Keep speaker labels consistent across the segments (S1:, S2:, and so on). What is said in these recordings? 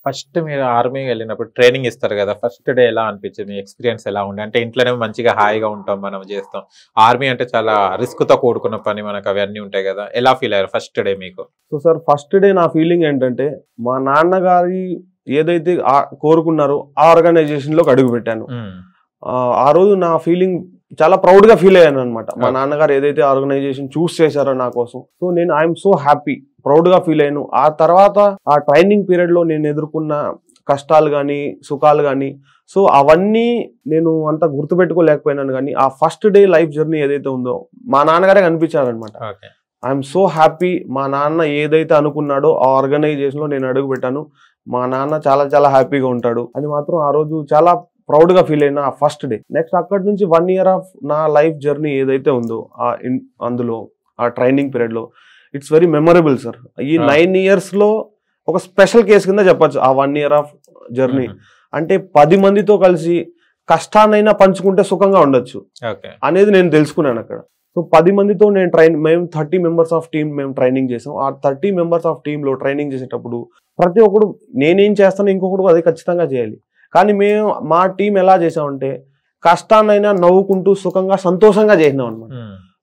S1: First మీరు army వెళ్ళినప్పుడు training ఇస్తారు కదా! ఫస్ట్ డే ఎలా అనిపించింది? మీ ఎక్స్‌పీరియన్స్ ఎలా ఉండే? అంటే ఇంట్లోనే మంచిగా హాయిగా ఉంటాం, మనం చేస్తాం. ఆర్మీ అంటే చాలా రిస్క్‌తో కూడుకున్న పని, మనకు అవన్నీ ఉంటాయి కదా! ఎలా ఫీల్ అయ్యారు ఫస్ట్ డే మీకు?
S2: సో సార్ ఫస్ట్ డే నా ఫీలింగ్ ఏంటంటే మా నాన్నగారి ఏదైతే కోరుకున్నారో ఆ ఆర్గనైజేషన్లోకి అడుగు పెట్టాను. ఆ రోజు నా ఫీలింగ్ చాలా ప్రౌడ్గా ఫీల్ అయ్యాను అనమాట. మా నాన్నగారు ఏదైతే ఆర్గనైజేషన్ చూస్ చేశారో నా కోసం, సో నేను ఐఎమ్ సో హ్యాపీ, ప్రౌడ్గా ఫీల్ అయ్యాను. ఆ తర్వాత ఆ ట్రైనింగ్ పీరియడ్లో నేను ఎదుర్కొన్న కష్టాలు కానీ సుఖాలు కానీ, సో అవన్నీ నేను అంత గుర్తుపెట్టుకోలేకపోయినాను. కానీ ఆ ఫస్ట్ డే లైఫ్ జర్నీ ఏదైతే ఉందో మా నాన్నగారే కనిపించారనమాట. I'm so happy. మా నాన్న ఏదైతే అనుకున్నాడో ఆ ఆర్గనైజేషన్లో నేను అడుగు పెట్టాను. మా నాన్న చాలా చాలా హ్యాపీగా ఉంటాడు అని మాత్రం ఆ రోజు చాలా ప్రౌడ్గా ఫీల్ అయినా ఆ ఫస్ట్ డే. నెక్స్ట్ అక్కడి నుంచి 1 year ఆఫ్ నా లైఫ్ జర్నీ ఏదైతే ఉందో అందులో ఆ ట్రైనింగ్ పీరియడ్లో ఇట్స్ వెరీ మెమరబుల్ సార్. ఈ 9 yearsలో ఒక స్పెషల్ కేసు కింద చెప్పచ్చు ఆ 1 year ఆఫ్ జర్నీ. అంటే 10 మందితో కలిసి కష్టాన్నైనా పంచుకుంటే సుఖంగా ఉండొచ్చు అనేది నేను తెలుసుకున్నాను అక్కడ. సో 10 మందితో మేము 30 members ఆఫ్ టీమ్ మేము ట్రైనింగ్ చేసాం. ఆ 30 members ఆఫ్ టీంలో ట్రైనింగ్ చేసేటప్పుడు ప్రతి ఒక్కడు నేనేం చేస్తాను ఇంకొకడు అది ఖచ్చితంగా చేయాలి. కానీ మా టీం ఎలా చేసామంటే కష్టాన్నైనా నవ్వుకుంటూ సుఖంగా సంతోషంగా చేసినాం అనమాట.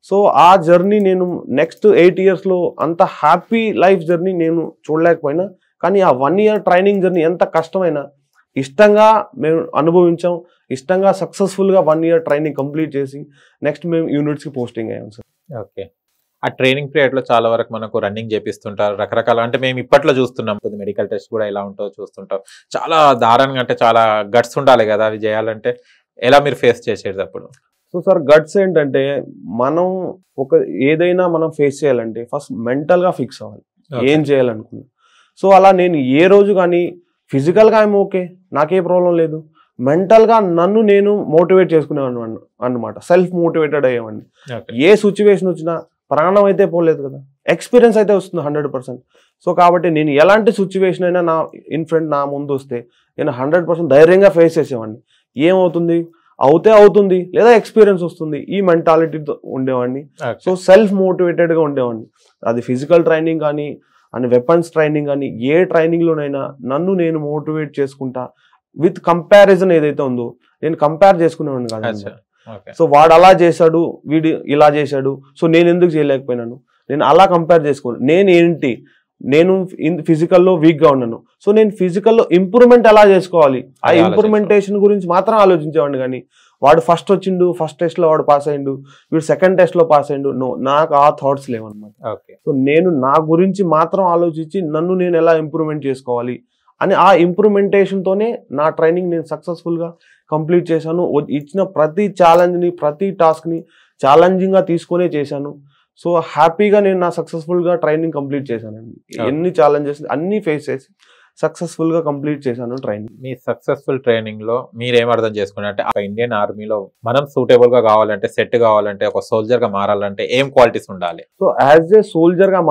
S2: సో ఆ జర్నీ నేను నెక్స్ట్ 8 yearsలో అంత హ్యాపీ లైఫ్ జర్నీ నేను చూడలేకపోయినా, కానీ ఆ 1 year ట్రైనింగ్ జర్నీ ఎంత కష్టమైనా ఇష్టంగా మేము అనుభవించాం. ఇష్టంగా సక్సెస్ఫుల్గా 1 year ట్రైనింగ్ కంప్లీట్ చేసి నెక్స్ట్ మేము యూనిట్స్కి పోస్టింగ్ అయ్యాం సార్.
S1: ఓకే. ఆ ట్రైనింగ్ పీరియడ్లో చాలా వరకు మనకు రన్నింగ్ చేపిస్తుంటారు, రకరకాల. అంటే మేము ఇప్పట్లో చూస్తున్నాం, మెడికల్ టెస్ట్ కూడా ఎలా ఉంటుందో చూస్తుంటాం. చాలా దారుణంగా, అంటే చాలా గట్స్ ఉండాలి కదా అవి చేయాలంటే. ఎలా మీరు ఫేస్ చేసేది అప్పుడు?
S2: సో సార్ గట్స్ ఏంటంటే మనం ఏదైనా మనం ఫేస్ చేయాలంటే ఫస్ట్ మెంటల్గా ఫిక్స్ అవ్వాలి ఏం చేయాలనుకున్నా. సో అలా నేను ఏ రోజు కానీ ఫిజికల్గా ఏమో ఓకే, నాకే ప్రాబ్లం లేదు, మెంటల్గా నన్ను నేను మోటివేట్ చేసుకునేవాడిని అన్నమాట. సెల్ఫ్ మోటివేటెడ్ అయ్యేవాడిని. ఏ సిచ్యువేషన్ వచ్చినా ప్రాణం అయితే పోలేదు కదా, ఎక్స్పీరియన్స్ అయితే వస్తుంది 100%. సో కాబట్టి నేను ఎలాంటి సిచ్యువేషన్ అయినా నా ఫ్రంట్ నా ముందు వస్తే నేను 100% ధైర్యంగా ఫేస్ చేసేవాడిని. ఏమవుతుంది అవుతుంది, లేదా ఎక్స్పీరియన్స్ వస్తుంది, ఈ మెంటాలిటీతో ఉండేవాడిని. సో సెల్ఫ్ మోటివేటెడ్గా ఉండేవాడిని. అది ఫిజికల్ ట్రైనింగ్ కానీ అని వెపన్స్ ట్రైనింగ్ కానీ ఏ ట్రైనింగ్లోనైనా నన్ను నేను మోటివేట్ చేసుకుంటా. విత్ కంపారిజన్ ఏదైతే ఉందో నేను కంపేర్ చేసుకునేవాడిని కాదు. సో వాడు అలా చేశాడు, వీడు ఇలా చేశాడు, సో నేను ఎందుకు చేయలేకపోయినాను, నేను అలా కంపేర్ చేసుకోను. నేను ఫిజికల్లో వీక్గా ఉన్నాను, సో నేను ఫిజికల్లో ఇంప్రూవ్మెంట్ ఎలా చేసుకోవాలి, ఆ ఇంప్రూవ్మెంటేషన్ గురించి మాత్రం ఆలోచించేవాడిని. కానీ వాడు ఫస్ట్ వచ్చిండు, ఫస్ట్ టెస్ట్లో వాడు పాస్ అయ్యిండు, వీడు సెకండ్ టెస్ట్లో పాస్ అయ్యిండు, నాకు ఆ థాట్స్ లేవన్నమాట. సో నేను నా గురించి మాత్రం ఆలోచించి నన్ను నేను ఎలా ఇంప్రూవ్మెంట్ చేసుకోవాలి అని ఆ ఇంప్రూవ్మెంటేషన్తోనే నా ట్రైనింగ్ నేను సక్సెస్ఫుల్గా కంప్లీట్ చేశాను. ఇచ్చిన ప్రతి ఛాలెంజ్ని, ప్రతి టాస్క్ని ఛాలెంజింగ్గా తీసుకునే చేశాను. సో హ్యాపీగా నేను నా సక్సెస్ఫుల్గా ట్రైనింగ్ కంప్లీట్ చేశానండి. ఎన్ని ఛాలెంజెస్ అన్నీ ఫేస్ చేసి సక్సెస్ఫుల్గా కంప్లీట్ చేశాను ట్రైనింగ్.
S1: మీ సక్సెస్ఫుల్ ట్రైనింగ్లో మీరేం అర్థం చేసుకున్నారంటే, ఒక ఇండియన్ ఆర్మీలో మనం సూటబుల్గా కావాలంటే, సెట్ కావాలంటే, ఒక సోల్జర్గా మారాలంటే ఏం క్వాలిటీస్ ఉండాలి?
S2: సో యాజ్ ఏ సోల్జర్గా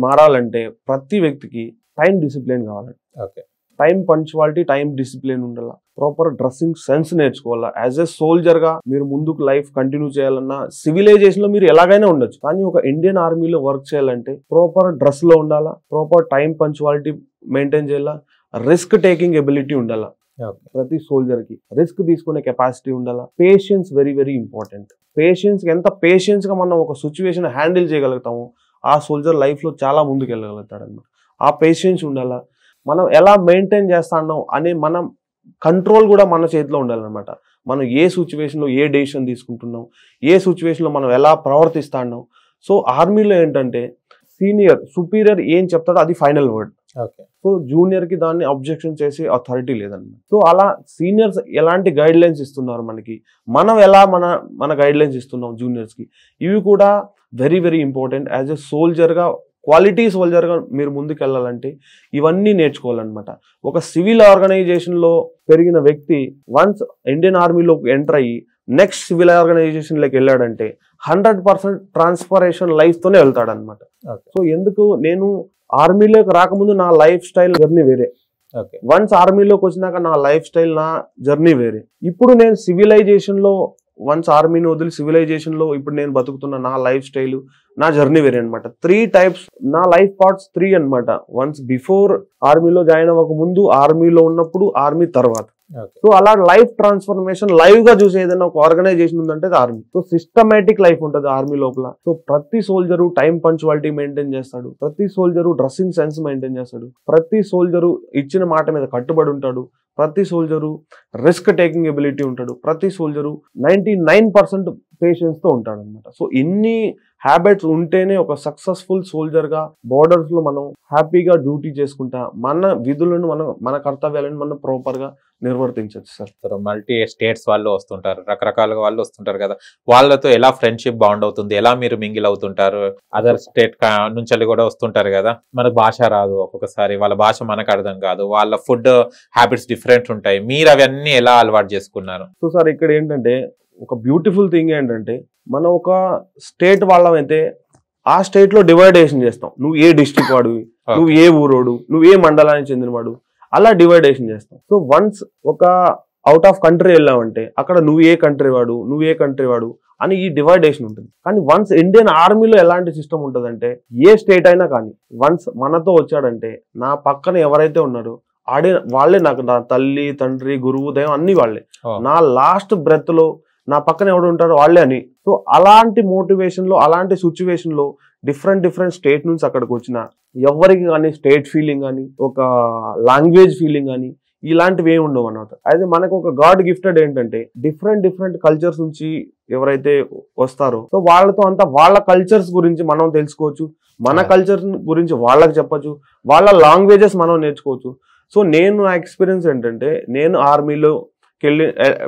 S2: మారాలంటే ప్రతి వ్యక్తికి టైం డిసిప్లిన్ కావాలండి.
S1: Okay.
S2: Time punctuality, time discipline ఉండాలి, ప్రాపర్ డ్రెస్సింగ్ సెన్స్ నేర్చుకోవాలా. యాజ్ ఏ సోల్జర్గా మీరు ముందుకు లైఫ్ కంటిన్యూ చేయాలన్నా సివిలైజేషన్లో మీరు ఎలాగైనా ఉండొచ్చు, కానీ ఒక ఇండియన్ ఆర్మీలో వర్క్ చేయాలంటే ప్రాపర్ డ్రెస్లో ఉండాలా, ప్రాపర్ టైం పంక్చువాలిటీ మెయింటైన్ చేయాలా, రిస్క్ టేకింగ్ ఎబిలిటీ ఉండాలా. ప్రతి సోల్జర్కి రిస్క్ తీసుకునే కెపాసిటీ ఉండాలా. Patience very very important. ఎంత పేషెన్స్గా మనం ఒక సిచ్యువేషన్ హ్యాండిల్ చేయగలుగుతామో ఆ సోల్జర్ లైఫ్లో చాలా ముందుకు వెళ్ళగలుగుతాడు అన్నమాట. ఆ పేషెన్స్ ఉండాలా. మనం ఎలా మెయింటైన్ చేస్తాన్నాం అనే మనం కంట్రోల్ కూడా మన చేతిలో ఉండాలన్నమాట. మనం ఏ సిచ్యువేషన్లో ఏ డెసిషన్ తీసుకుంటున్నాం, ఏ సిచ్యువేషన్లో మనం ఎలా ప్రవర్తిస్తాన్నాం. సో ఆర్మీలో ఏంటంటే సుపీరియర్ ఏం చెప్తాడో అది ఫైనల్ వర్డ్. సో జూనియర్కి దాన్ని అబ్జెక్షన్ చేసే అథారిటీ లేదన్నమాట. సో అలా సీనియర్స్ ఎలాంటి గైడ్ లైన్స్ ఇస్తున్నారు మనకి, మనం ఎలా మన గైడ్ లైన్స్ ఇస్తున్నాం జూనియర్స్కి, ఇవి కూడా very very important. As a సోల్జర్గా, క్వాలిటీ సోల్జర్గా మీరు ముందుకు వెళ్ళాలంటే ఇవన్నీ నేర్చుకోవాలన్నమాట. ఒక సివిల్ ఆర్గనైజేషన్లో పెరిగిన వ్యక్తి వన్స్ ఇండియన్ ఆర్మీలోకి ఎంటర్ అయ్యి నెక్స్ట్ సివిల్ ఆర్గనైజేషన్లోకి వెళ్ళాడంటే 100% ట్రాన్స్ఫర్మేషన్ లైఫ్తోనే వెళ్తాడనమాట. సో ఎందుకు నేను ఆర్మీలోకి రాకముందు నా లైఫ్ స్టైల్ జర్నీ వేరే, వన్స్ ఆర్మీలోకి వచ్చినాక నా లైఫ్ స్టైల్, నా జర్నీ వేరే. ఇప్పుడు నేను సివిలైజేషన్లో వన్స్ ఆర్మీని వదిలి సివిలైజేషన్ లో ఇప్పుడు నేను బతుకుతున్న నా లైఫ్ స్టైల్, నా జర్నీ వేరే అనమాట. 3 టైప్స్ నా లైఫ్ పార్ట్స్ 3 అనమాట. వన్స్ బిఫోర్ ఆర్మీలో జాయిన్ అవ్వక ముందు, ఆర్మీలో ఉన్నప్పుడు, ఆర్మీ తర్వాత. సో అలా లైఫ్ ట్రాన్స్ఫర్మేషన్ లైవ్ గా చూసే ఏదైనా ఒక ఆర్గనైజేషన్ ఉందంటే ఆర్మీ. సో సిస్టమేటిక్ లైఫ్ ఉంటుంది ఆర్మీ లోపల. సో ప్రతి సోల్జరు టైం పంచువాలిటీ మెయింటైన్ చేస్తాడు, ప్రతి సోల్జరు డ్రెస్సింగ్ సెన్స్ మెయింటైన్ చేస్తాడు, ప్రతి సోల్జరు ఇచ్చిన మాట మీద కట్టుబడి ఉంటాడు, ప్రతి సోల్జరు రిస్క్ టేకింగ్ ఎబిలిటీ ఉంటాడు, ప్రతి సోల్జరు 99% పేషెన్స్ తో ఉంటాడు అనమాట. సో ఇన్ని హ్యాబిట్స్ ఉంటేనే ఒక సక్సెస్ఫుల్ సోల్జర్ గా బోర్డర్స్ లో మనం హ్యాపీగా డ్యూటీ చేసుకుంటా మన విధులను మన కర్తవ్యాలను మనం ప్రాపర్ గా నిర్వర్తించవచ్చు సార్.
S1: మల్టీ స్టేట్స్ వాళ్ళు వస్తుంటారు, రకరకాలుగా వాళ్ళు వస్తుంటారు కదా, వాళ్ళతో ఎలా ఫ్రెండ్షిప్ బాండ్ అవుతుంది, ఎలా మీరు మింగిల్ అవుతుంటారు? అదర్ స్టేట్ నుంచి కూడా వస్తుంటారు కదా, మనకు భాష రాదు ఒక్కొక్కసారి, వాళ్ళ భాష మనకు అర్థం కాదు, వాళ్ళ ఫుడ్ హ్యాబిట్స్ డిఫరెంట్ ఉంటాయి, మీరు అవన్నీ ఎలా అలవాటు చేసుకున్నారు?
S2: సో సార్ ఇక్కడ ఏంటంటే ఒక బ్యూటిఫుల్ థింగ్ ఏంటంటే, మనం ఒక స్టేట్ వాళ్ళమైతే ఆ స్టేట్ లో డివైడేషన్ చేస్తాం. నువ్వు ఏ డిస్ట్రిక్ట్ వాడివి, నువ్వు ఏ ఊరోడు, నువ్వు ఏ మండలానికి చెందినవాడు, అలా డివైడేషన్ చేస్తాం. సో వన్స్ ఒక అవుట్ ఆఫ్ కంట్రీ వెళ్ళామంటే అక్కడ నువ్వు ఏ కంట్రీ వాడు, నువ్వు ఏ కంట్రీ వాడు అని ఈ డివైడేషన్ ఉంటుంది. కానీ వన్స్ ఇండియన్ ఆర్మీలో ఎలాంటి సిస్టమ్ ఉంటుందంటే, ఏ స్టేట్ అయినా కానీ వన్స్ మనతో వచ్చాడంటే నా పక్కన ఎవరైతే ఉన్నారో వాళ్ళే నాకు నా తల్లి, తండ్రి, గురువు, దైవం అన్ని వాళ్ళే. నా లాస్ట్ బ్రెత్ లో నా పక్కన ఎవడు ఉంటారో వాళ్ళే అని. సో అలాంటి మోటివేషన్ లో, అలాంటి సిచ్యువేషన్ లో డిఫరెంట్ స్టేట్ నుంచి అక్కడికి వచ్చిన ఎవరికి కానీ స్టేట్ ఫీలింగ్ కానీ, ఒక లాంగ్వేజ్ ఫీలింగ్ కానీ ఇలాంటివి ఏమి ఉండవు అన్నమాట. అయితే మనకు ఒక గాడ్ గిఫ్టెడ్ ఏంటంటే డిఫరెంట్ కల్చర్స్ నుంచి ఎవరైతే వస్తారో సో వాళ్ళతో అంతా వాళ్ళ కల్చర్స్ గురించి మనం తెలుసుకోవచ్చు, మన కల్చర్ గురించి వాళ్ళకి చెప్పచ్చు, వాళ్ళ లాంగ్వేజెస్ మనం నేర్చుకోవచ్చు. సో నేను నా ఎక్స్పీరియన్స్ ఏంటంటే, నేను ఆర్మీలోకి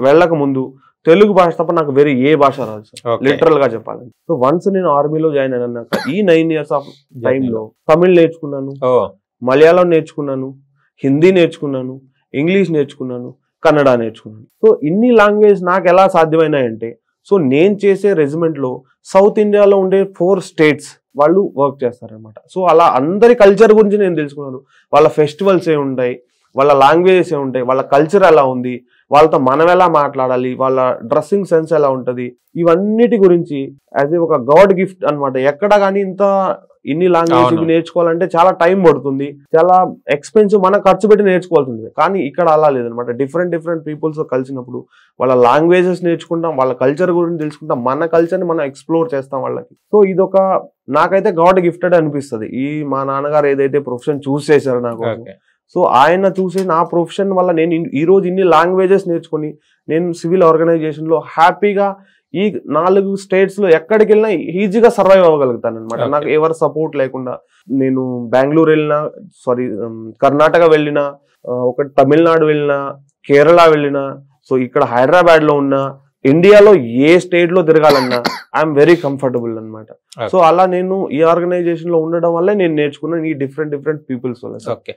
S2: వెళ్ళక ముందు తెలుగు భాష తప్ప నాకు వేరే ఏ భాష రాదు సార్, లిటరల్ గా చెప్పాలంటే. సో వన్స్ నేను ఆర్మీలో జాయిన్ అయినాక ఈ 9 years ఆఫ్ టైంలో తమిళ్ నేర్చుకున్నాను, మలయాళం నేర్చుకున్నాను, హిందీ నేర్చుకున్నాను, ఇంగ్లీష్ నేర్చుకున్నాను, కన్నడ నేర్చుకున్నాను. సో ఇన్ని లాంగ్వేజ్ నాకు ఎలా సాధ్యమైనాయంటే, సో నేను చేసే రెజిమెంట్ లో సౌత్ ఇండియాలో ఉండే 4 states వాళ్ళు వర్క్ చేస్తారనమాట. సో అలా అందరి కల్చర్ గురించి నేను తెలుసుకున్నాను. వాళ్ళ ఫెస్టివల్స్ ఏ ఉంటాయి, వాళ్ళ లాంగ్వేజెస్ ఏ ఉంటాయి, వాళ్ళ కల్చర్ ఎలా ఉంది, వాళ్ళతో మనం ఎలా మాట్లాడాలి, వాళ్ళ డ్రెస్సింగ్ సెన్స్ ఎలా ఉంటది, ఇవన్నిటి గురించి యాజ్ ఒక గాడ్ గిఫ్ట్ అనమాట. ఎక్కడ కానీ ఇన్ని లాంగ్వేజ్ నేర్చుకోవాలంటే చాలా టైం పడుతుంది, చాలా ఎక్స్పెన్సివ్, మనం ఖర్చు పెట్టి నేర్చుకోవాల్సింది. కానీ ఇక్కడ అలా లేదనమాట. డిఫరెంట్ పీపుల్స్ కలిసినప్పుడు వాళ్ళ లాంగ్వేజెస్ నేర్చుకుంటాం, వాళ్ళ కల్చర్ గురించి తెలుసుకుంటాం, మన కల్చర్ని మనం ఎక్స్ప్లోర్ చేస్తాం వాళ్ళకి. సో ఇదొక నాకైతే గాడ్ గిఫ్టెడ్ అనిపిస్తుంది. మా నాన్నగారు ఏదైతే ప్రొఫెషన్ చూస్ చేశారో నాకు, సో ఆయన చూసి నా ప్రొఫెషన్ వల్ల నేను ఈ రోజు ఇన్ని లాంగ్వేజెస్ నేర్చుకుని నేను సివిల్ ఆర్గనైజేషన్ లో హ్యాపీగా ఈ 4 states లో ఎక్కడికి వెళ్ళినా ఈజీగా సర్వైవ్ అవ్వగలుగుతాను అనమాట. నాకు ఎవరు సపోర్ట్ లేకుండా నేను బెంగళూరు వెళ్ళినా, కర్ణాటక వెళ్ళినా, ఒక తమిళనాడు వెళ్ళినా, కేరళ వెళ్ళినా, సో ఇక్కడ హైదరాబాద్ లో ఉన్నా, ఇండియాలో ఏ స్టేట్ లో తిరగాలన్నా ఐఎమ్ వెరీ కంఫర్టబుల్ అనమాట. సో అలా నేను ఈ ఆర్గనైజేషన్ లో ఉండడం వల్ల నేను నేర్చుకున్నాను ఈ డిఫరెంట్ పీపుల్స్ వల్ల.
S1: ఓకే,